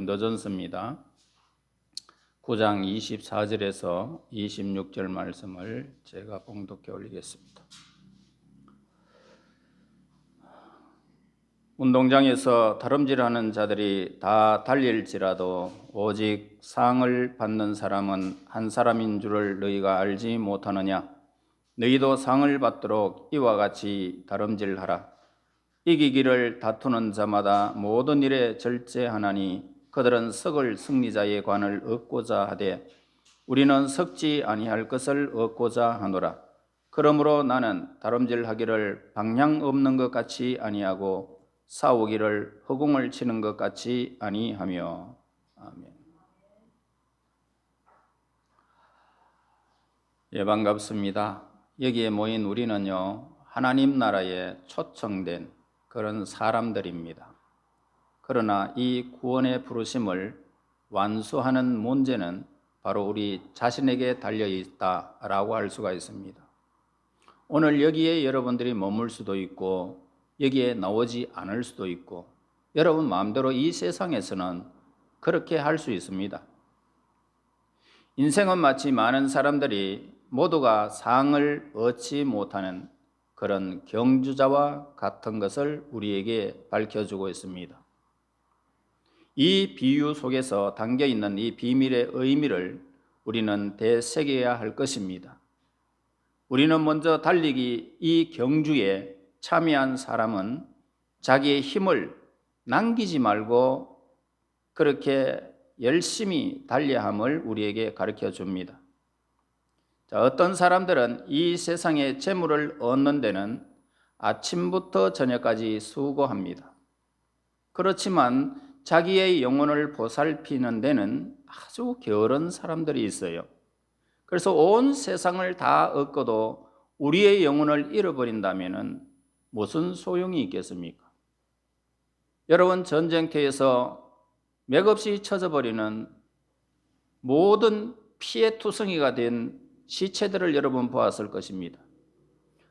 고린도전서입니다. 9장 24절에서 26절 말씀을 제가 봉독해 올리겠습니다. 운동장에서 다름질하는 자들이 다 달릴지라도 오직 상을 받는 사람은 한 사람인 줄을 너희가 알지 못하느냐? 너희도 상을 받도록 이와 같이 다름질하라. 이기기를 다투는 자마다 모든 일에 절제하나니 그들은 썩을 승리자의 관을 얻고자 하되 우리는 썩지 아니할 것을 얻고자 하노라. 그러므로 나는 다름질하기를 방향 없는 것 같이 아니하고 싸우기를 허공을 치는 것 같이 아니하며. 아멘. 예, 반갑습니다. 여기에 모인 우리는요, 하나님 나라에 초청된 그런 사람들입니다. 그러나 이 구원의 부르심을 완수하는 문제는 바로 우리 자신에게 달려 있다라고 할 수가 있습니다. 오늘 여기에 여러분들이 머물 수도 있고 여기에 나오지 않을 수도 있고 여러분 마음대로 이 세상에서는 그렇게 할 수 있습니다. 인생은 마치 많은 사람들이 모두가 상을 얻지 못하는 그런 경주자와 같은 것을 우리에게 밝혀주고 있습니다. 이 비유 속에서 담겨있는 이 비밀의 의미를 우리는 되새겨야 할 것입니다. 우리는 먼저 달리기 이 경주에 참여한 사람은 자기의 힘을 남기지 말고 그렇게 열심히 달려함을 우리에게 가르쳐 줍니다. 자, 어떤 사람들은 이 세상의 재물을 얻는 데는 아침부터 저녁까지 수고합니다. 그렇지만 자기의 영혼을 보살피는 데는 아주 게으른 사람들이 있어요. 그래서 온 세상을 다 얻고도 우리의 영혼을 잃어버린다면 무슨 소용이 있겠습니까? 여러분, 전쟁터에서 맥없이 쳐져버리는 모든 피해투성이가 된 시체들을 여러분 보았을 것입니다.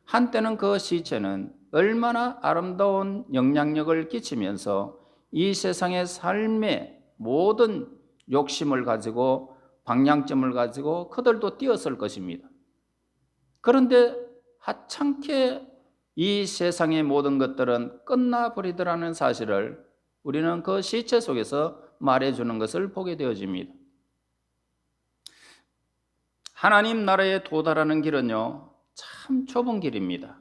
한때는 그 시체는 얼마나 아름다운 영향력을 끼치면서 이 세상의 삶의 모든 욕심을 가지고 방향점을 가지고 그들도 뛰었을 것입니다. 그런데 하찮게 이 세상의 모든 것들은 끝나버리더라는 사실을 우리는 그 시체 속에서 말해주는 것을 보게 되어집니다. 하나님 나라에 도달하는 길은요, 참 좁은 길입니다.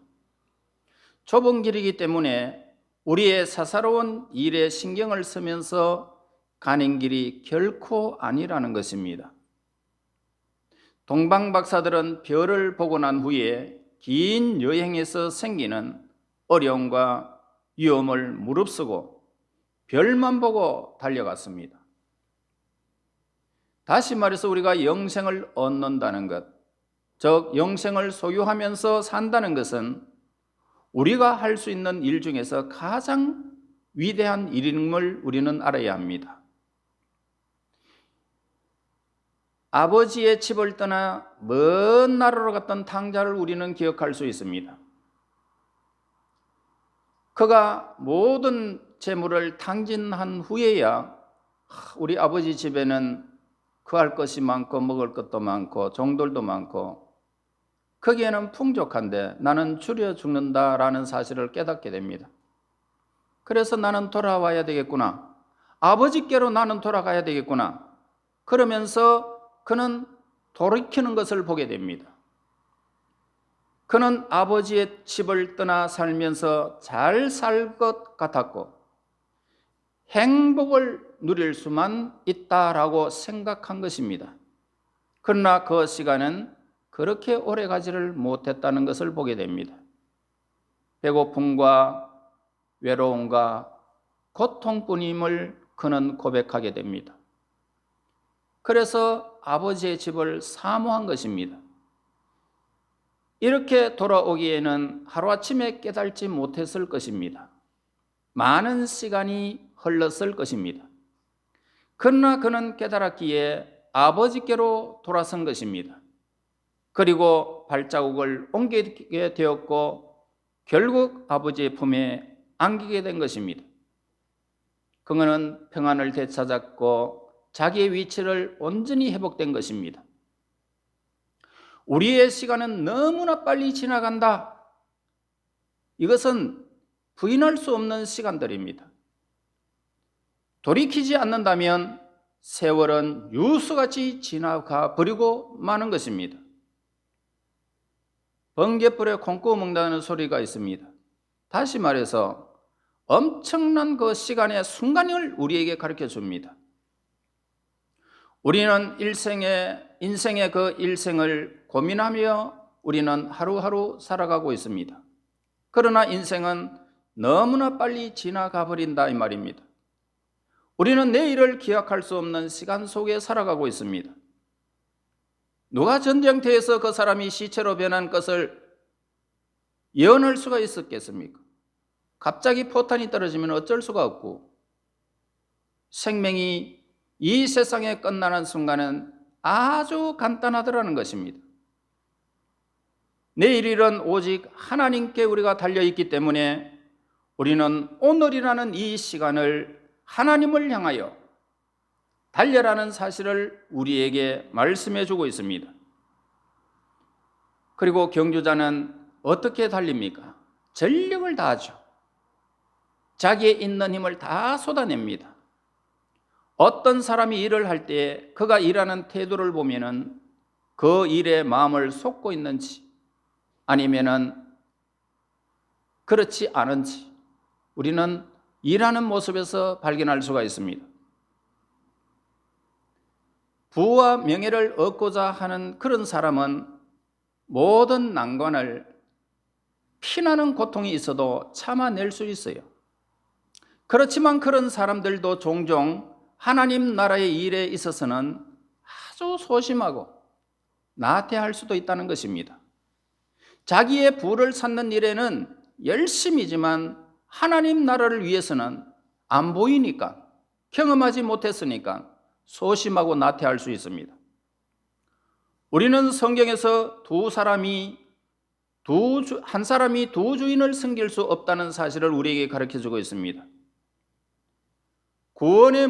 좁은 길이기 때문에 우리의 사사로운 일에 신경을 쓰면서 가는 길이 결코 아니라는 것입니다. 동방 박사들은 별을 보고 난 후에 긴 여행에서 생기는 어려움과 위험을 무릅쓰고 별만 보고 달려갔습니다. 다시 말해서 우리가 영생을 얻는다는 것, 즉 영생을 소유하면서 산다는 것은 우리가 할 수 있는 일 중에서 가장 위대한 일임을 우리는 알아야 합니다. 아버지의 집을 떠나 먼 나라로 갔던 탕자를 우리는 기억할 수 있습니다. 그가 모든 재물을 탕진한 후에야 우리 아버지 집에는 구할 것이 많고 먹을 것도 많고 종들도 많고 거기에는 풍족한데 나는 줄여 죽는다라는 사실을 깨닫게 됩니다. 그래서 나는 돌아와야 되겠구나. 아버지께로 나는 돌아가야 되겠구나. 그러면서 그는 돌이키는 것을 보게 됩니다. 그는 아버지의 집을 떠나 살면서 잘 살 것 같았고 행복을 누릴 수만 있다라고 생각한 것입니다. 그러나 그 시간은 그렇게 오래 가지를 못했다는 것을 보게 됩니다. 배고픔과 외로움과 고통뿐임을 그는 고백하게 됩니다. 그래서 아버지의 집을 사모한 것입니다. 이렇게 돌아오기에는 하루아침에 깨달지 못했을 것입니다. 많은 시간이 흘렀을 것입니다. 그러나 그는 깨달았기에 아버지께로 돌아선 것입니다. 그리고 발자국을 옮기게 되었고 결국 아버지의 품에 안기게 된 것입니다. 그는 평안을 되찾았고 자기의 위치를 온전히 회복된 것입니다. 우리의 시간은 너무나 빨리 지나간다. 이것은 부인할 수 없는 시간들입니다. 돌이키지 않는다면 세월은 유수같이 지나가 버리고 마는 것입니다. 번갯불에 콩 구워 먹는다는 소리가 있습니다. 다시 말해서 엄청난 그 시간의 순간을 우리에게 가르쳐 줍니다. 우리는 인생의 그 일생을 고민하며 우리는 하루하루 살아가고 있습니다. 그러나 인생은 너무나 빨리 지나가 버린다 이 말입니다. 우리는 내일을 기약할 수 없는 시간 속에 살아가고 있습니다. 누가 전쟁터에서 그 사람이 시체로 변한 것을 예언할 수가 있었겠습니까? 갑자기 포탄이 떨어지면 어쩔 수가 없고, 생명이 이 세상에 끝나는 순간은 아주 간단하더라는 것입니다. 내일일은 오직 하나님께 우리가 달려있기 때문에 우리는 오늘이라는 이 시간을 하나님을 향하여 달려라는 사실을 우리에게 말씀해 주고 있습니다. 그리고 경주자는 어떻게 달립니까? 전력을 다하죠. 자기의 있는 힘을 다 쏟아냅니다. 어떤 사람이 일을 할 때 그가 일하는 태도를 보면은 그 일에 마음을 쏟고 있는지 아니면은 그렇지 않은지 우리는 일하는 모습에서 발견할 수가 있습니다. 부와 명예를 얻고자 하는 그런 사람은 모든 난관을 피나는 고통이 있어도 참아낼 수 있어요. 그렇지만 그런 사람들도 종종 하나님 나라의 일에 있어서는 아주 소심하고 나태할 수도 있다는 것입니다. 자기의 부를 찾는 일에는 열심이지만 하나님 나라를 위해서는 안 보이니까, 경험하지 못했으니까 소심하고 나태할 수 있습니다. 우리는 성경에서 한 사람이 두 주인을 섬길 수 없다는 사실을 우리에게 가르쳐주고 있습니다. 구원의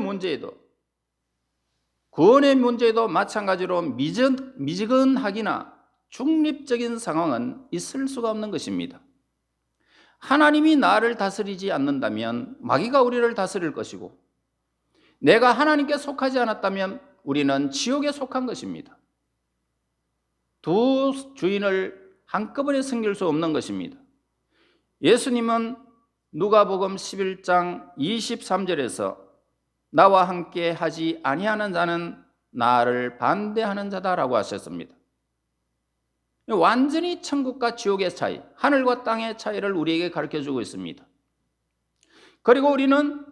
문제에도 마찬가지로 미지근하기나 중립적인 상황은 있을 수가 없는 것입니다. 하나님이 나를 다스리지 않는다면 마귀가 우리를 다스릴 것이고, 내가 하나님께 속하지 않았다면 우리는 지옥에 속한 것입니다. 두 주인을 한꺼번에 섬길 수 없는 것입니다. 예수님은 누가복음 11장 23절에서 나와 함께 하지 아니하는 자는 나를 반대하는 자다라고 하셨습니다. 완전히 천국과 지옥의 차이, 하늘과 땅의 차이를 우리에게 가르쳐주고 있습니다. 그리고 우리는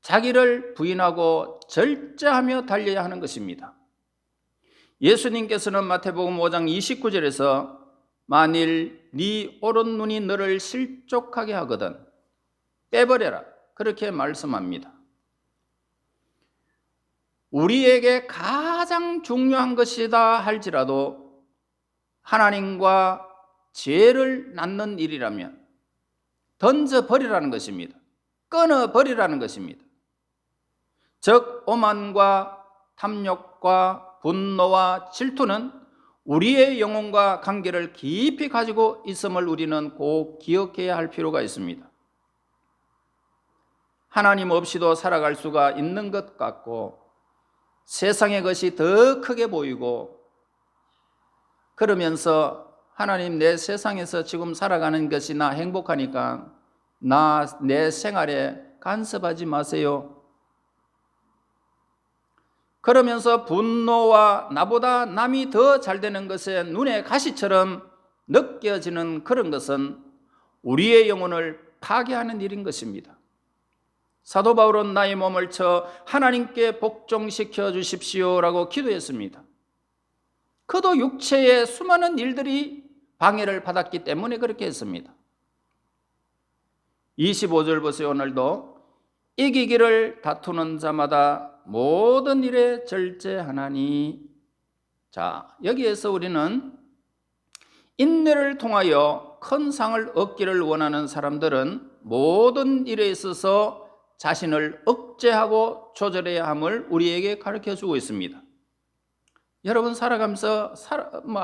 자기를 부인하고 절제하며 달려야 하는 것입니다. 예수님께서는 마태복음 5장 29절에서 만일 네 오른눈이 너를 실족하게 하거든 빼버려라, 그렇게 말씀합니다. 우리에게 가장 중요한 것이다 할지라도 하나님과 죄를 낳는 일이라면 던져버리라는 것입니다. 끊어버리라는 것입니다. 즉 오만과 탐욕과 분노와 질투는 우리의 영혼과 관계를 깊이 가지고 있음을 우리는 꼭 기억해야 할 필요가 있습니다. 하나님 없이도 살아갈 수가 있는 것 같고 세상의 것이 더 크게 보이고, 그러면서 하나님 내 세상에서 지금 살아가는 것이 나 행복하니까 내 생활에 간섭하지 마세요. 그러면서 분노와 나보다 남이 더 잘 되는 것에 눈에 가시처럼 느껴지는 그런 것은 우리의 영혼을 파괴하는 일인 것입니다. 사도 바울은 나의 몸을 쳐 하나님께 복종시켜 주십시오라고 기도했습니다. 그도 육체의 수많은 일들이 방해를 받았기 때문에 그렇게 했습니다. 25절 보세요. 오늘도 이기기를 다투는 자마다 모든 일에 절제하나니. 자, 여기에서 우리는 인내를 통하여 큰 상을 얻기를 원하는 사람들은 모든 일에 있어서 자신을 억제하고 조절해야 함을 우리에게 가르쳐주고 있습니다. 여러분 살아가면서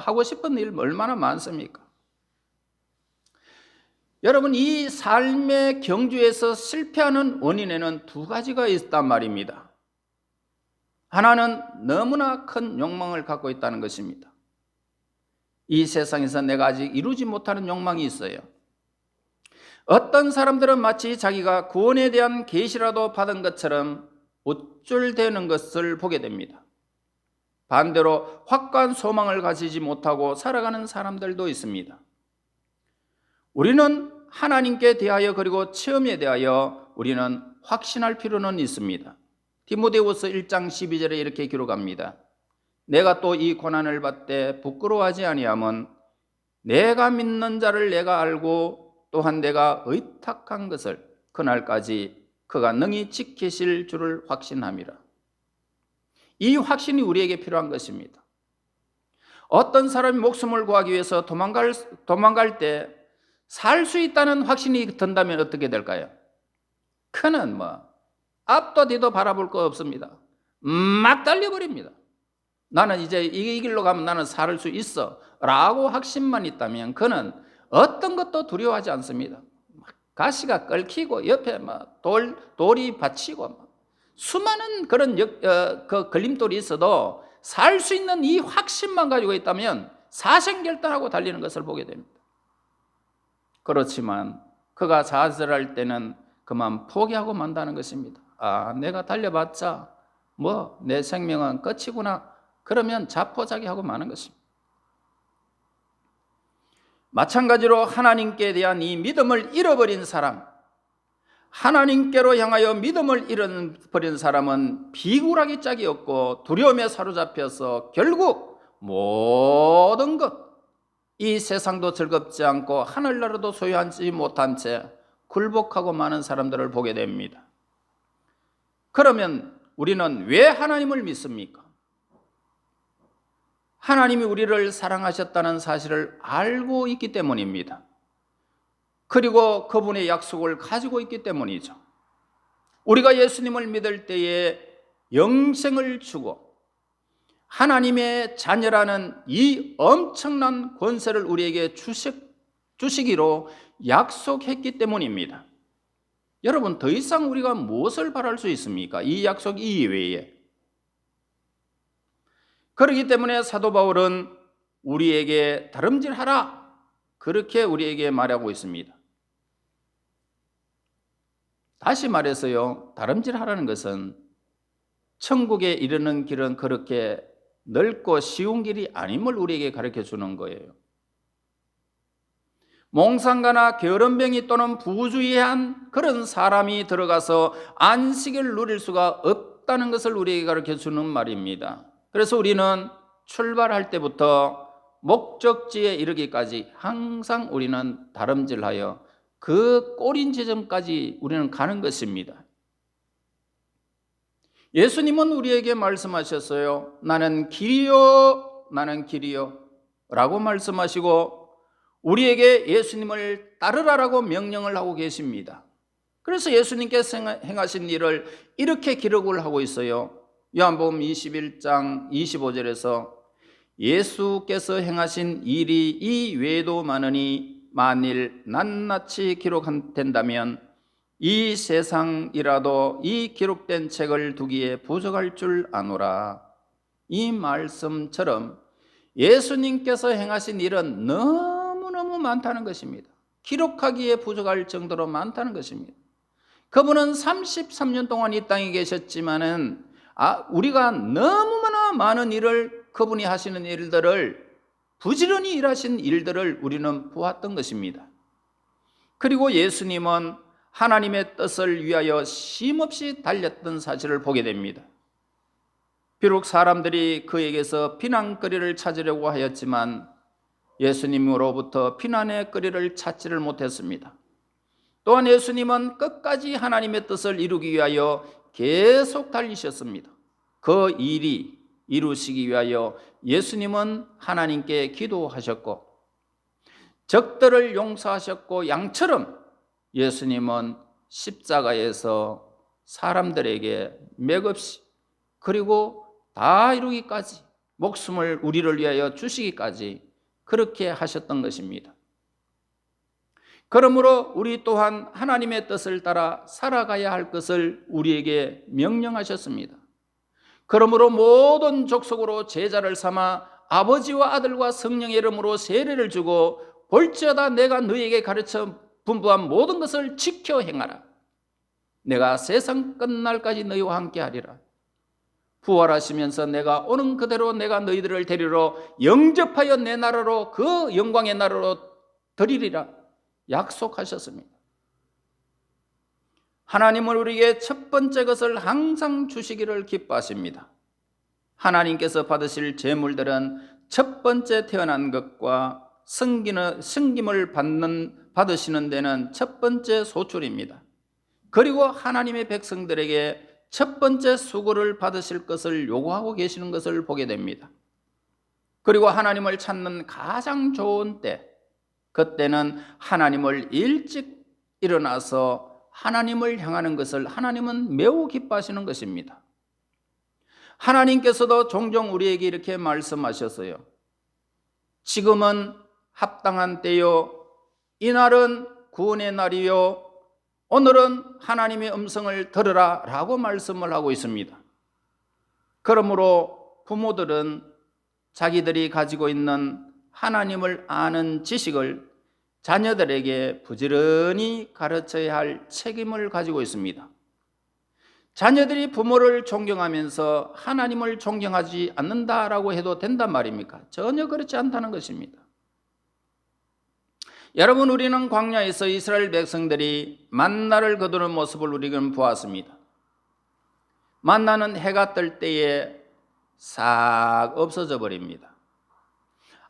하고 싶은 일 얼마나 많습니까? 여러분 이 삶의 경주에서 실패하는 원인에는 두 가지가 있단 말입니다. 하나는 너무나 큰 욕망을 갖고 있다는 것입니다. 이 세상에서 내가 아직 이루지 못하는 욕망이 있어요. 어떤 사람들은 마치 자기가 구원에 대한 계시라도 받은 것처럼 우쭐대는 것을 보게 됩니다. 반대로 확고한 소망을 가지지 못하고 살아가는 사람들도 있습니다. 우리는 하나님께 대하여 그리고 체험에 대하여 우리는 확신할 필요는 있습니다. 디모데후서 1장 12절에 이렇게 기록합니다. 내가 또 이 고난을 받되 부끄러워하지 아니함은 내가 믿는 자를 내가 알고 또한 내가 의탁한 것을 그날까지 그가 능히 지키실 줄을 확신함이라. 이 확신이 우리에게 필요한 것입니다. 어떤 사람이 목숨을 구하기 위해서 도망갈 때 살 수 있다는 확신이 든다면 어떻게 될까요? 그는 앞도 뒤도 바라볼 거 없습니다. 막 달려버립니다. 나는 이제 이 길로 가면 나는 살 수 있어 라고 확신만 있다면 그는 어떤 것도 두려워하지 않습니다. 가시가 끓이고 옆에 돌이 받치고 수많은 그런 그 걸림돌이 있어도 살 수 있는 이 확신만 가지고 있다면 사생결단하고 달리는 것을 보게 됩니다. 그렇지만 그가 좌절할 때는 그만 포기하고 만다는 것입니다. 내가 달려봤자 내 생명은 끝이구나. 그러면 자포자기하고 마는 것입니다. 마찬가지로 하나님께 대한 이 믿음을 잃어버린 사람, 하나님께로 향하여 믿음을 잃어버린 사람은 비굴하기 짝이 없고 두려움에 사로잡혀서 결국 모든 것, 이 세상도 즐겁지 않고 하늘나라도 소유하지 못한 채 굴복하고 많은 사람들을 보게 됩니다. 그러면 우리는 왜 하나님을 믿습니까? 하나님이 우리를 사랑하셨다는 사실을 알고 있기 때문입니다. 그리고 그분의 약속을 가지고 있기 때문이죠. 우리가 예수님을 믿을 때에 영생을 주고 하나님의 자녀라는 이 엄청난 권세를 우리에게 주시기로 약속했기 때문입니다. 여러분, 더 이상 우리가 무엇을 바랄 수 있습니까? 이 약속 이외에. 그렇기 때문에 사도 바울은 우리에게 다름질하라, 그렇게 우리에게 말하고 있습니다. 다시 말해서요, 다름질하라는 것은 천국에 이르는 길은 그렇게 넓고 쉬운 길이 아님을 우리에게 가르쳐 주는 거예요. 몽상가나 게으름뱅이 또는 부주의한 그런 사람이 들어가서 안식을 누릴 수가 없다는 것을 우리에게 가르쳐 주는 말입니다. 그래서 우리는 출발할 때부터 목적지에 이르기까지 항상 우리는 다름질하여 그 꼬린 지점까지 우리는 가는 것입니다. 예수님은 우리에게 말씀하셨어요. 나는 길이요, 나는 길이요 라고 말씀하시고 우리에게 예수님을 따르라라고 명령을 하고 계십니다. 그래서 예수님께서 행하신 일을 이렇게 기록을 하고 있어요. 요한복음 21장 25절에서 예수께서 행하신 일이 이 외에도 많으니 만일 낱낱이 기록된다면 이 세상이라도 이 기록된 책을 두기에 부족할 줄 아노라. 이 말씀처럼 예수님께서 행하신 일은 너무너무 많다는 것입니다. 기록하기에 부족할 정도로 많다는 것입니다. 그분은 33년 동안 이 땅에 계셨지만은 우리가 너무나 많은 일을, 그분이 하시는 일들을, 부지런히 일하신 일들을 우리는 보았던 것입니다. 그리고 예수님은 하나님의 뜻을 위하여 쉼없이 달렸던 사실을 보게 됩니다. 비록 사람들이 그에게서 비난거리를 찾으려고 하였지만 예수님으로부터 비난의 거리를 찾지를 못했습니다. 또한 예수님은 끝까지 하나님의 뜻을 이루기 위하여 계속 달리셨습니다. 그 일이 이루시기 위하여 예수님은 하나님께 기도하셨고 적들을 용서하셨고 양처럼 예수님은 십자가에서 사람들에게 맥없이, 그리고 다 이루기까지, 목숨을 우리를 위하여 주시기까지 그렇게 하셨던 것입니다. 그러므로 우리 또한 하나님의 뜻을 따라 살아가야 할 것을 우리에게 명령하셨습니다. 그러므로 모든 족속으로 제자를 삼아 아버지와 아들과 성령의 이름으로 세례를 주고 볼지어다 내가 너희에게 가르쳐 분부한 모든 것을 지켜 행하라. 내가 세상 끝날까지 너희와 함께 하리라. 부활하시면서 내가 오는 그대로 내가 너희들을 데리러 영접하여 내 나라로, 그 영광의 나라로 드리리라 약속하셨습니다. 하나님은 우리에게 첫 번째 것을 항상 주시기를 기뻐하십니다. 하나님께서 받으실 제물들은 첫 번째 태어난 것과 섬김을 받으시는 데는 첫 번째 소출입니다. 그리고 하나님의 백성들에게 첫 번째 수고를 받으실 것을 요구하고 계시는 것을 보게 됩니다. 그리고 하나님을 찾는 가장 좋은 때, 그때는 하나님을 일찍 일어나서 하나님을 향하는 것을 하나님은 매우 기뻐하시는 것입니다. 하나님께서도 종종 우리에게 이렇게 말씀하셨어요. 지금은 합당한 때요, 이날은 구원의 날이요, 오늘은 하나님의 음성을 들으라 라고 말씀을 하고 있습니다. 그러므로 부모들은 자기들이 가지고 있는 하나님을 아는 지식을 자녀들에게 부지런히 가르쳐야 할 책임을 가지고 있습니다. 자녀들이 부모를 존경하면서 하나님을 존경하지 않는다라고 해도 된단 말입니까? 전혀 그렇지 않다는 것입니다. 여러분, 우리는 광야에서 이스라엘 백성들이 만나를 거두는 모습을 우리는 보았습니다. 만나는 해가 뜰 때에 싹 없어져 버립니다.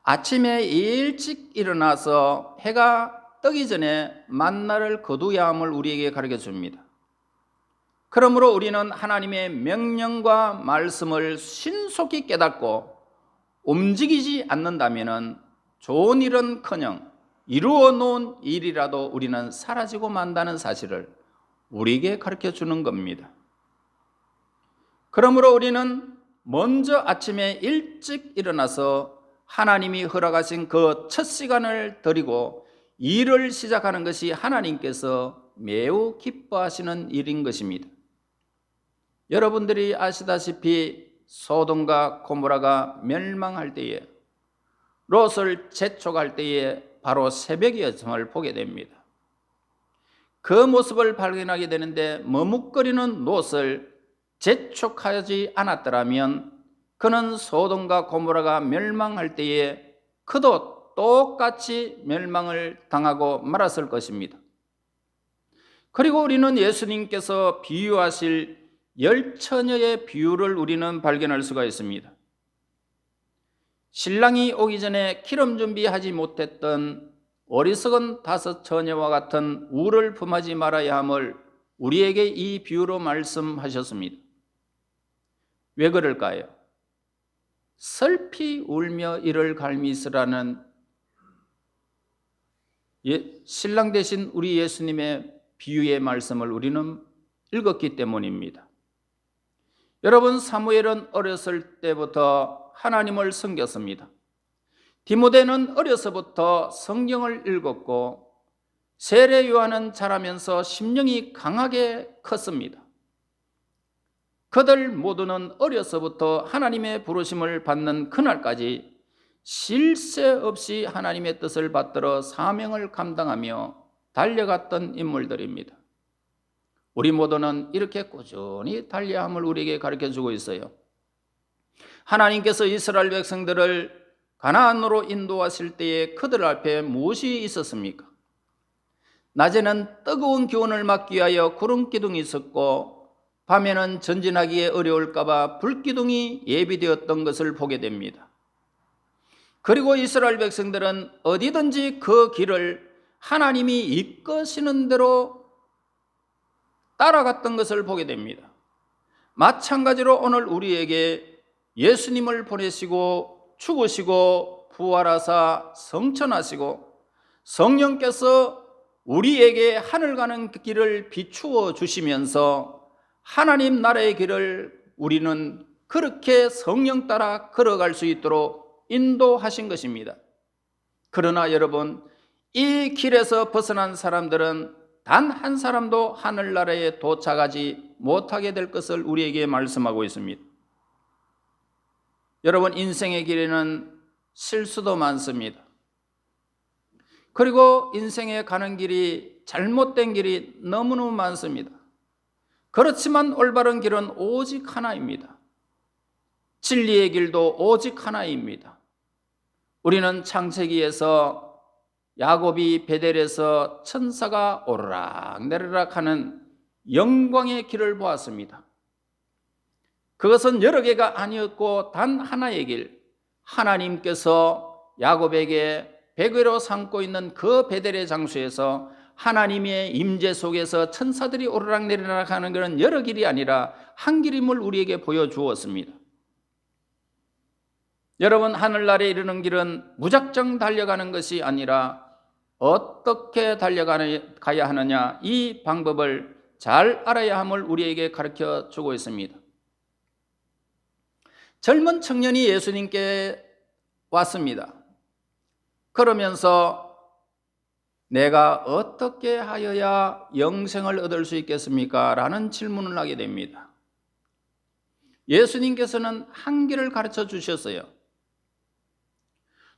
아침에 일찍 일어나서 해가 뜨기 전에 만나를 거두어야 함을 우리에게 가르쳐 줍니다. 그러므로 우리는 하나님의 명령과 말씀을 신속히 깨닫고 움직이지 않는다면 좋은 일은커녕 이루어 놓은 일이라도 우리는 사라지고 만다는 사실을 우리에게 가르쳐 주는 겁니다. 그러므로 우리는 먼저 아침에 일찍 일어나서 하나님이 허락하신 그 첫 시간을 드리고 일을 시작하는 것이 하나님께서 매우 기뻐하시는 일인 것입니다. 여러분들이 아시다시피 소돔과 고모라가 멸망할 때에, 롯을 재촉할 때에 바로 새벽이었음을 보게 됩니다. 그 모습을 발견하게 되는데 머뭇거리는 롯을 재촉하지 않았더라면 그는 소돔과 고모라가 멸망할 때에 그도 똑같이 멸망을 당하고 말았을 것입니다. 그리고 우리는 예수님께서 비유하실 10처녀의 비유를 우리는 발견할 수가 있습니다. 신랑이 오기 전에 기름 준비하지 못했던 어리석은 5처녀와 같은 우를 품하지 말아야 함을 우리에게 이 비유로 말씀하셨습니다. 왜 그럴까요? 슬피 울며 이를 갈미스라는 신랑 되신 우리 예수님의 비유의 말씀을 우리는 읽었기 때문입니다. 여러분, 사무엘은 어렸을 때부터 하나님을 섬겼습니다. 디모데는 어려서부터 성경을 읽었고 세례 요한은 자라면서 심령이 강하게 컸습니다. 그들 모두는 어려서부터 하나님의 부르심을 받는 그날까지 쉴 새 없이 하나님의 뜻을 받들어 사명을 감당하며 달려갔던 인물들입니다. 우리 모두는 이렇게 꾸준히 달려야 함을 우리에게 가르쳐주고 있어요. 하나님께서 이스라엘 백성들을 가나안으로 인도하실 때에 그들 앞에 무엇이 있었습니까? 낮에는 뜨거운 기온을 막기 위하여 구름기둥이 있었고 밤에는 전진하기에 어려울까 봐 불기둥이 예비되었던 것을 보게 됩니다. 그리고 이스라엘 백성들은 어디든지 그 길을 하나님이 이끄시는 대로 따라갔던 것을 보게 됩니다. 마찬가지로 오늘 우리에게 예수님을 보내시고 죽으시고 부활하사 성천하시고 성령께서 우리에게 하늘 가는 길을 비추어 주시면서 하나님 나라의 길을 우리는 그렇게 성령 따라 걸어갈 수 있도록 인도하신 것입니다. 그러나 여러분, 이 길에서 벗어난 사람들은 단 한 사람도 하늘나라에 도착하지 못하게 될 것을 우리에게 말씀하고 있습니다. 여러분, 인생의 길에는 실수도 많습니다. 그리고 인생에 가는 길이, 잘못된 길이 너무너무 많습니다. 그렇지만 올바른 길은 오직 하나입니다. 진리의 길도 오직 하나입니다. 우리는 창세기에서 야곱이 베델에서 천사가 오르락내리락 하는 영광의 길을 보았습니다. 그것은 여러 개가 아니었고 단 하나의 길, 하나님께서 야곱에게 베개로 삼고 있는 그 베델의 장소에서 하나님의 임재 속에서 천사들이 오르락내리락 하는 그런 여러 길이 아니라 한 길임을 우리에게 보여주었습니다. 여러분, 하늘나라에 이르는 길은 무작정 달려가는 것이 아니라 어떻게 달려가야 하느냐, 이 방법을 잘 알아야 함을 우리에게 가르쳐 주고 있습니다. 젊은 청년이 예수님께 왔습니다. 그러면서 내가 어떻게 하여야 영생을 얻을 수 있겠습니까? 라는 질문을 하게 됩니다. 예수님께서는 한 길을 가르쳐 주셨어요.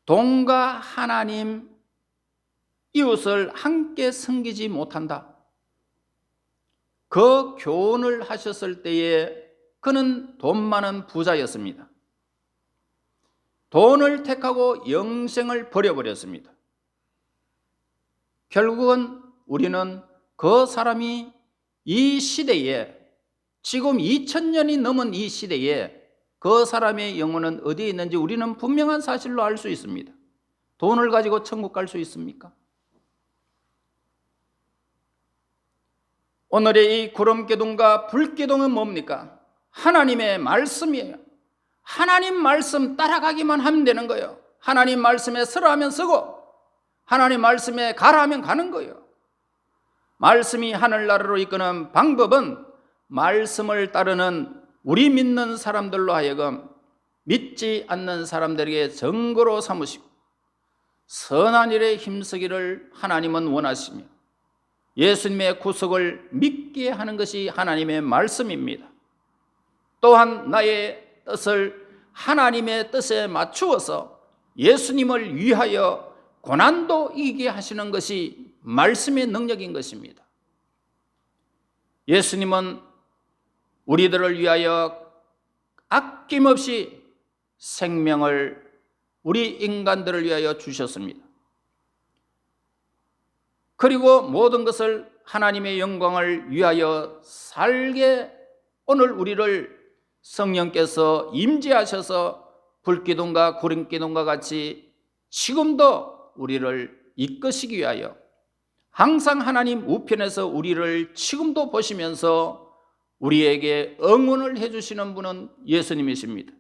돈과 하나님, 이웃을 함께 섬기지 못한다. 그 교훈을 하셨을 때에 그는 돈 많은 부자였습니다. 돈을 택하고 영생을 버려버렸습니다. 결국은 우리는 그 사람이 이 시대에, 지금 2000년이 넘은 이 시대에 그 사람의 영혼은 어디에 있는지 우리는 분명한 사실로 알 수 있습니다. 돈을 가지고 천국 갈 수 있습니까? 오늘의 이 구름기둥과 불기둥은 뭡니까? 하나님의 말씀이에요. 하나님 말씀 따라가기만 하면 되는 거예요. 하나님 말씀에 서라 하면 서고 하나님 말씀에 가라 하면 가는 거예요. 말씀이 하늘나라로 이끄는 방법은 말씀을 따르는 우리 믿는 사람들로 하여금 믿지 않는 사람들에게 증거로 삼으시고 선한 일에 힘쓰기를 하나님은 원하시며 예수님의 구속을 믿게 하는 것이 하나님의 말씀입니다. 또한 나의 뜻을 하나님의 뜻에 맞추어서 예수님을 위하여 고난도 이기게 하시는 것이 말씀의 능력인 것입니다. 예수님은 우리들을 위하여 아낌없이 생명을 우리 인간들을 위하여 주셨습니다. 그리고 모든 것을 하나님의 영광을 위하여 살게 오늘 우리를 성령께서 임재하셔서 불기둥과 구름기둥과 같이 지금도 우리를 이끄시기 위하여 항상 하나님 우편에서 우리를 지금도 보시면서 우리에게 응원을 해주시는 분은 예수님이십니다.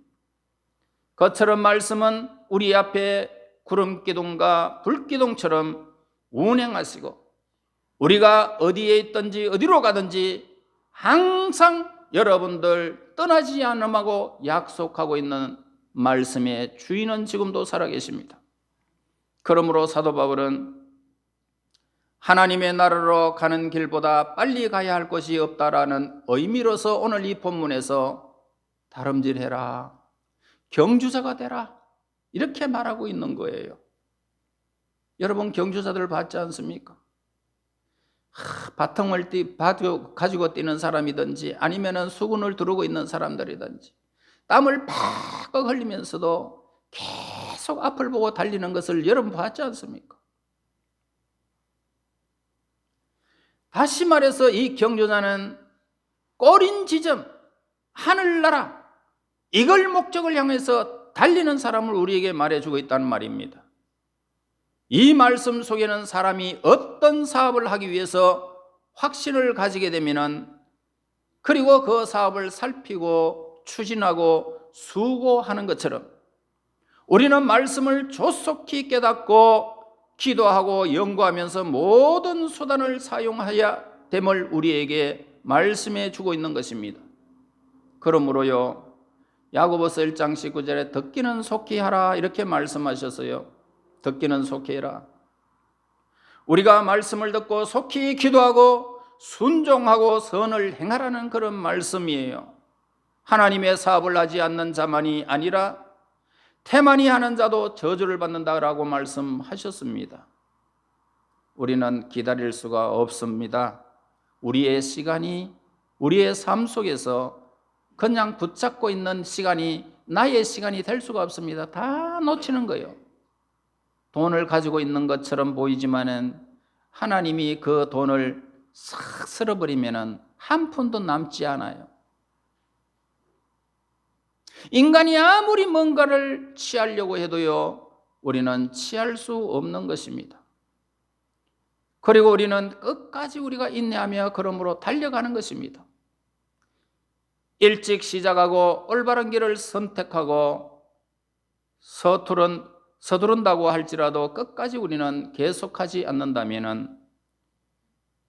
그처럼 말씀은 우리 앞에 구름기둥과 불기둥처럼 운행하시고 우리가 어디에 있든지 어디로 가든지 항상 여러분들 떠나지 않음하고 약속하고 있는 말씀의 주인은 지금도 살아계십니다. 그러므로 사도 바울은 하나님의 나라로 가는 길보다 빨리 가야 할 것이 없다라는 의미로서 오늘 이 본문에서 다름질해라, 경주자가 되라, 이렇게 말하고 있는 거예요. 여러분, 경주자들 봤지 않습니까? 바통을 가지고 뛰는 사람이든지 아니면 수군을 두르고 있는 사람들이든지 땀을 팍 흘리면서도 계속 앞을 보고 달리는 것을 여러분 봤지 않습니까? 다시 말해서 이 경주자는 꼬린 지점, 하늘나라, 이걸 목적을 향해서 달리는 사람을 우리에게 말해주고 있다는 말입니다. 이 말씀 속에는 사람이 어떤 사업을 하기 위해서 확신을 가지게 되면은 그리고 그 사업을 살피고 추진하고 수고하는 것처럼 우리는 말씀을 조속히 깨닫고 기도하고 연구하면서 모든 수단을 사용해야 됨을 우리에게 말씀해 주고 있는 것입니다. 그러므로요, 야고보서 1장 19절에 듣기는 속히 하라 이렇게 말씀하셨어요. 듣기는 속히 해라. 우리가 말씀을 듣고 속히 기도하고 순종하고 선을 행하라는 그런 말씀이에요. 하나님의 사업을 하지 않는 자만이 아니라 태만히 하는 자도 저주를 받는다라고 말씀하셨습니다. 우리는 기다릴 수가 없습니다. 우리의 시간이 우리의 삶 속에서 그냥 붙잡고 있는 시간이 나의 시간이 될 수가 없습니다. 다 놓치는 거예요. 돈을 가지고 있는 것처럼 보이지만은 하나님이 그 돈을 싹 쓸어버리면은 한 푼도 남지 않아요. 인간이 아무리 뭔가를 취하려고 해도요, 우리는 취할 수 없는 것입니다. 그리고 우리는 끝까지 우리가 인내하며 그러므로 달려가는 것입니다. 일찍 시작하고 올바른 길을 선택하고 서두른다고 할지라도 끝까지 우리는 계속하지 않는다면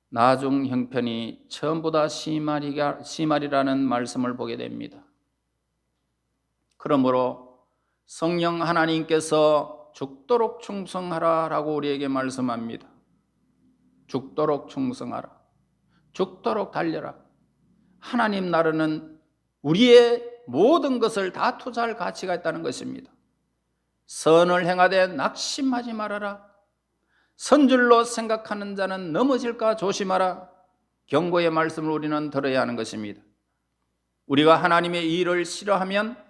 나중 형편이 처음보다 심하리라는 말씀을 보게 됩니다. 그러므로 성령 하나님께서 죽도록 충성하라라고 우리에게 말씀합니다. 죽도록 충성하라. 죽도록 달려라. 하나님 나라는 우리의 모든 것을 다 투자할 가치가 있다는 것입니다. 선을 행하되 낙심하지 말아라. 선줄로 생각하는 자는 넘어질까 조심하라. 경고의 말씀을 우리는 들어야 하는 것입니다. 우리가 하나님의 일을 싫어하면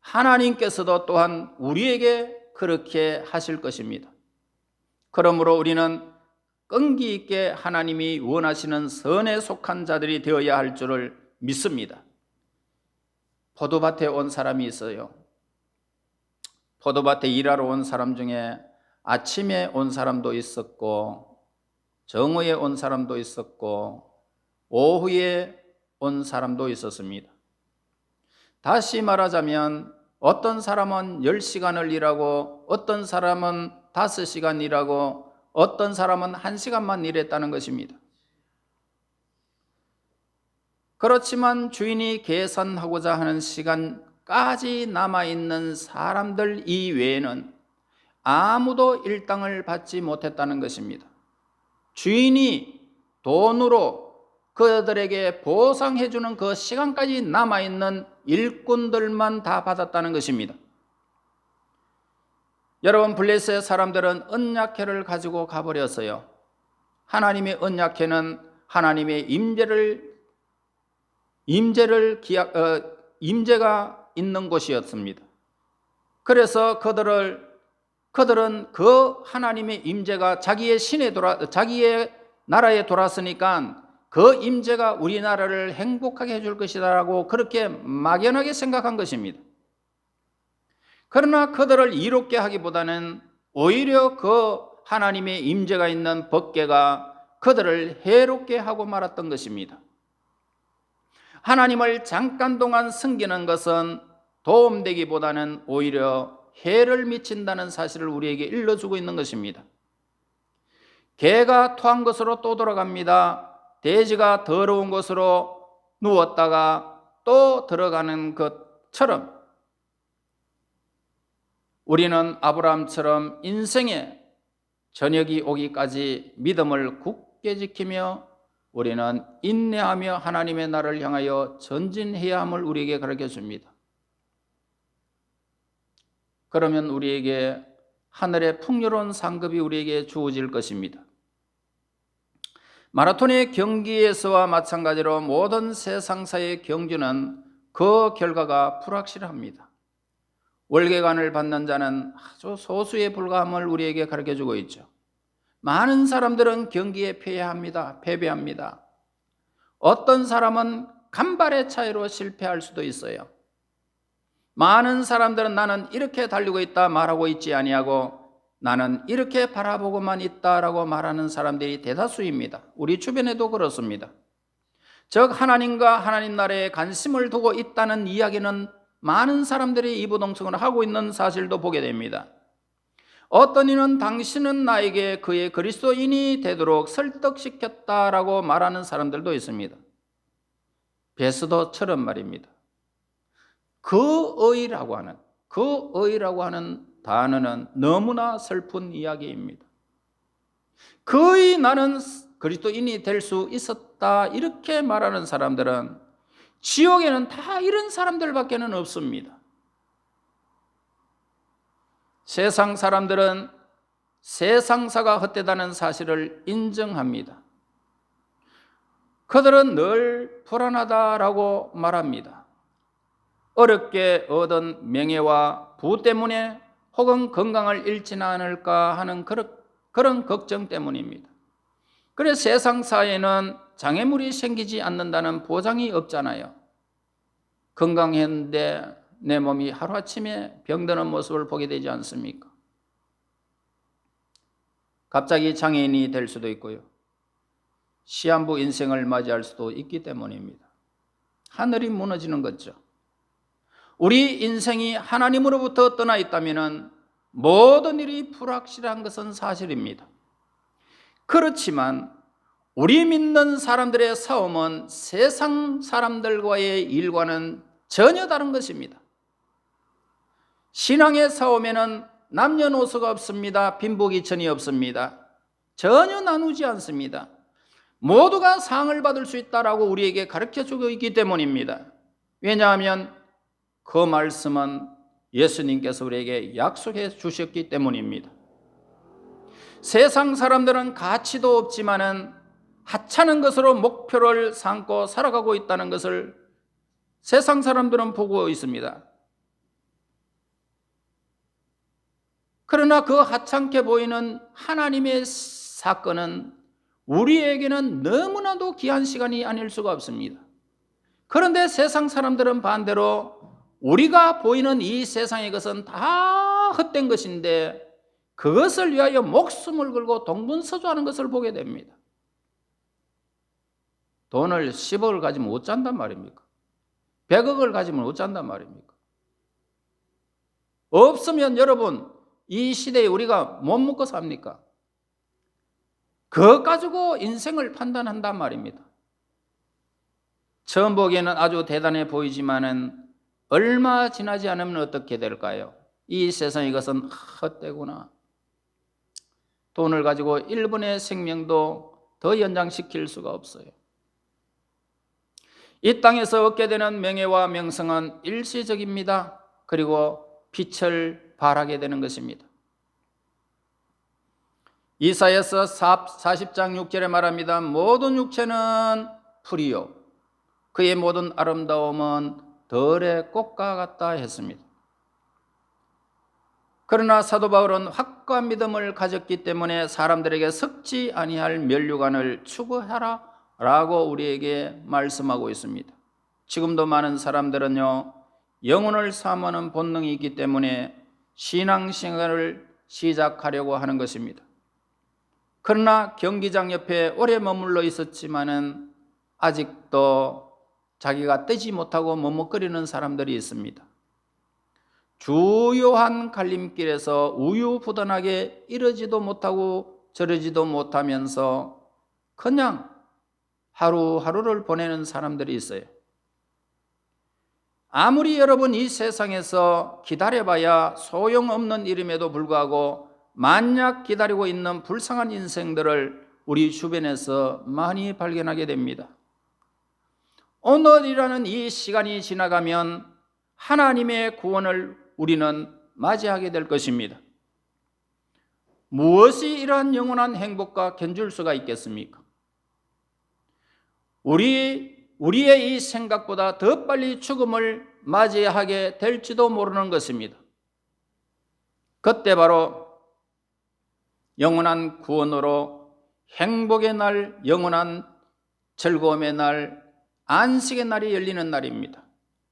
하나님께서도 또한 우리에게 그렇게 하실 것입니다. 그러므로 우리는 끈기 있게 하나님이 원하시는 선에 속한 자들이 되어야 할 줄을 믿습니다. 포도밭에 온 사람이 있어요. 포도밭에 일하러 온 사람 중에 아침에 온 사람도 있었고 정오에 온 사람도 있었고 오후에 온 사람도 있었습니다. 다시 말하자면 어떤 사람은 10시간을 일하고 어떤 사람은 5시간 일하고 어떤 사람은 1시간만 일했다는 것입니다. 그렇지만 주인이 계산하고자 하는 시간까지 남아있는 사람들 이외에는 아무도 일당을 받지 못했다는 것입니다. 주인이 돈으로 그들에게 보상해주는 그 시간까지 남아있는 일꾼들만 다 받았다는 것입니다. 여러분, 블레셋 사람들은 언약궤를 가지고 가버렸어요. 하나님의 언약궤는 하나님의 임재가 있는 곳이었습니다. 그래서 그들은 그 하나님의 임재가 자기의 나라에 돌았으니까 그 임재가 우리나라를 행복하게 해줄 것이다라고 그렇게 막연하게 생각한 것입니다. 그러나 그들을 이롭게 하기보다는 오히려 그 하나님의 임재가 있는 법궤가 그들을 해롭게 하고 말았던 것입니다. 하나님을 잠깐 동안 섬기는 것은 도움되기보다는 오히려 해를 미친다는 사실을 우리에게 일러주고 있는 것입니다. 개가 토한 것으로 또 돌아갑니다. 돼지가 더러운 것으로 누웠다가 또 들어가는 것처럼 우리는 아브라함처럼 인생에 저녁이 오기까지 믿음을 굳게 지키며 우리는 인내하며 하나님의 나라를 향하여 전진해야 함을 우리에게 가르쳐 줍니다. 그러면 우리에게 하늘의 풍요로운 상급이 우리에게 주어질 것입니다. 마라톤의 경기에서와 마찬가지로 모든 세상사의 경주는 그 결과가 불확실합니다. 월계관을 받는 자는 아주 소수에 불과함을 우리에게 가르쳐주고 있죠. 많은 사람들은 경기에 패배합니다. 어떤 사람은 간발의 차이로 실패할 수도 있어요. 많은 사람들은 나는 이렇게 달리고 있다 말하고 있지 아니하고 나는 이렇게 바라보고만 있다라고 말하는 사람들이 대다수입니다. 우리 주변에도 그렇습니다. 즉 하나님과 하나님 나라에 관심을 두고 있다는 이야기는 많은 사람들이 이부동성을 하고 있는 사실도 보게 됩니다. 어떤 이는 당신은 나에게 그의 그리스도인이 되도록 설득시켰다라고 말하는 사람들도 있습니다. 베스도처럼 말입니다. 그 의라고 하는 단어는 너무나 슬픈 이야기입니다. 거의 나는 그리스도인이 될 수 있었다 이렇게 말하는 사람들은 지옥에는 다 이런 사람들밖에는 없습니다. 세상 사람들은 세상사가 헛되다는 사실을 인정합니다. 그들은 늘 불안하다라고 말합니다. 어렵게 얻은 명예와 부 때문에 혹은 건강을 잃지는 않을까 하는 그런 걱정 때문입니다. 그래서 세상 사회에는 장애물이 생기지 않는다는 보장이 없잖아요. 건강했는데 내 몸이 하루아침에 병드는 모습을 보게 되지 않습니까? 갑자기 장애인이 될 수도 있고요. 시한부 인생을 맞이할 수도 있기 때문입니다. 하늘이 무너지는 거죠. 우리 인생이 하나님으로부터 떠나 있다면 모든 일이 불확실한 것은 사실입니다. 그렇지만 우리 믿는 사람들의 싸움은 세상 사람들과의 일과는 전혀 다른 것입니다. 신앙의 싸움에는 남녀노소가 없습니다. 빈부귀천이 없습니다. 전혀 나누지 않습니다. 모두가 상을 받을 수 있다라고 우리에게 가르쳐주고 있기 때문입니다. 왜냐하면 그 말씀은 예수님께서 우리에게 약속해 주셨기 때문입니다. 세상 사람들은 가치도 없지만은 하찮은 것으로 목표를 삼고 살아가고 있다는 것을 세상 사람들은 보고 있습니다. 그러나 그 하찮게 보이는 하나님의 사건은 우리에게는 너무나도 귀한 시간이 아닐 수가 없습니다. 그런데 세상 사람들은 반대로 우리가 보이는 이 세상의 것은 다 헛된 것인데 그것을 위하여 목숨을 걸고 동분서주하는 것을 보게 됩니다. 돈을 10억을 가지면 못 잔단 말입니까? 100억을 가지면 못 잔단 말입니까? 없으면 여러분 이 시대에 우리가 못 먹고 삽니까? 그것 가지고 인생을 판단한단 말입니다. 처음 보기에는 아주 대단해 보이지만은 얼마 지나지 않으면 어떻게 될까요? 이 세상의 것은 헛되구나. 돈을 가지고 1분의 생명도 더 연장시킬 수가 없어요. 이 땅에서 얻게 되는 명예와 명성은 일시적입니다. 그리고 빛을 발하게 되는 것입니다. 이사야서 40장 6절에 말합니다. 모든 육체는 풀이요 그의 모든 아름다움은 덜의 꽃과 같다 했습니다. 그러나 사도 바울은 확고한 믿음을 가졌기 때문에 사람들에게 썩지 아니할 면류관을 추구하라 라고 우리에게 말씀하고 있습니다. 지금도 많은 사람들은요 영혼을 사모하는 본능이 있기 때문에 신앙생활을 시작하려고 하는 것입니다. 그러나 경기장 옆에 오래 머물러 있었지만은 아직도 자기가 뜨지 못하고 머뭇거리는 사람들이 있습니다. 주요한 갈림길에서 우유부단하게 이러지도 못하고 저러지도 못하면서 그냥 하루하루를 보내는 사람들이 있어요. 아무리 여러분 이 세상에서 기다려봐야 소용없는 일임에도 불구하고 만약 기다리고 있는 불쌍한 인생들을 우리 주변에서 많이 발견하게 됩니다. 오늘이라는 이 시간이 지나가면 하나님의 구원을 우리는 맞이하게 될 것입니다. 무엇이 이러한 영원한 행복과 견줄 수가 있겠습니까? 우리의 이 생각보다 더 빨리 죽음을 맞이하게 될지도 모르는 것입니다. 그때 바로 영원한 구원으로 행복의 날, 영원한 즐거움의 날, 안식의 날이 열리는 날입니다.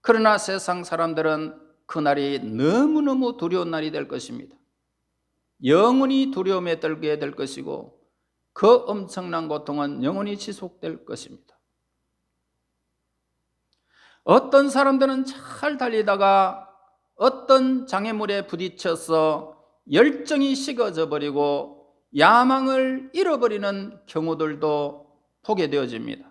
그러나 세상 사람들은 그 날이 너무너무 두려운 날이 될 것입니다. 영원히 두려움에 떨게 될 것이고 그 엄청난 고통은 영원히 지속될 것입니다. 어떤 사람들은 잘 달리다가 어떤 장애물에 부딪혀서 열정이 식어져 버리고 야망을 잃어버리는 경우들도 보게 되어집니다.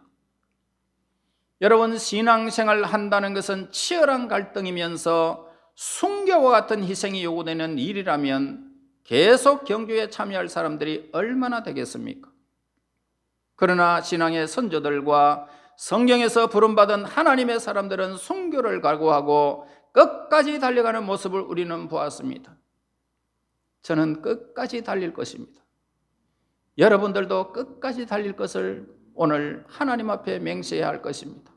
여러분, 신앙생활 한다는 것은 치열한 갈등이면서 순교와 같은 희생이 요구되는 일이라면 계속 경주에 참여할 사람들이 얼마나 되겠습니까? 그러나 신앙의 선조들과 성경에서 부름받은 하나님의 사람들은 순교를 각오하고 끝까지 달려가는 모습을 우리는 보았습니다. 저는 끝까지 달릴 것입니다. 여러분들도 끝까지 달릴 것을 오늘 하나님 앞에 맹세해야 할 것입니다.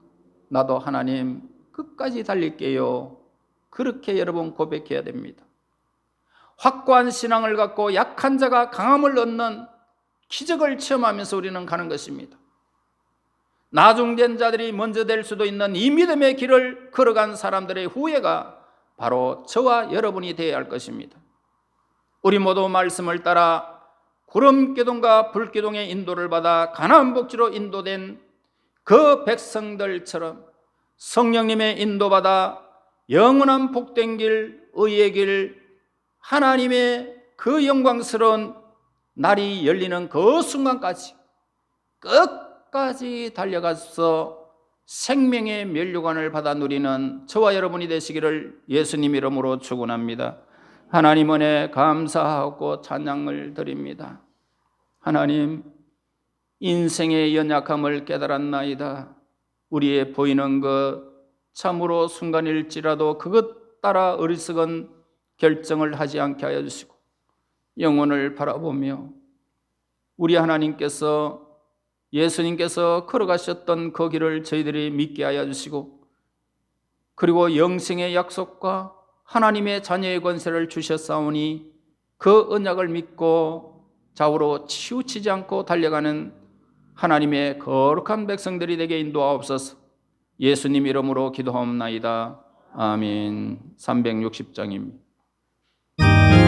나도 하나님 끝까지 달릴게요. 그렇게 여러분 고백해야 됩니다. 확고한 신앙을 갖고 약한 자가 강함을 얻는 기적을 체험하면서 우리는 가는 것입니다. 나중된 자들이 먼저 될 수도 있는 이 믿음의 길을 걸어간 사람들의 후예가 바로 저와 여러분이 되어야 할 것입니다. 우리 모두 말씀을 따라 구름기둥과 불기둥의 인도를 받아 가나안 복지로 인도된 그 백성들처럼 성령님의 인도받아 영원한 복된 길, 의의 길, 하나님의 그 영광스러운 날이 열리는 그 순간까지 끝까지 달려가서 생명의 면류관을 받아 누리는 저와 여러분이 되시기를 예수님 이름으로 축원합니다. 하나님 은혜 감사하고 찬양을 드립니다. 하나님, 인생의 연약함을 깨달았나이다. 우리의 보이는 것 참으로 순간일지라도 그것 따라 어리석은 결정을 하지 않게 하여 주시고 영혼을 바라보며 우리 하나님께서 예수님께서 걸어가셨던 그 길을 저희들이 믿게 하여 주시고 그리고 영생의 약속과 하나님의 자녀의 권세를 주셨사오니 그 언약을 믿고 좌우로 치우치지 않고 달려가는 하나님의 거룩한 백성들이 되게 인도하옵소서. 예수님 이름으로 기도하옵나이다. 아멘. 360장입니다.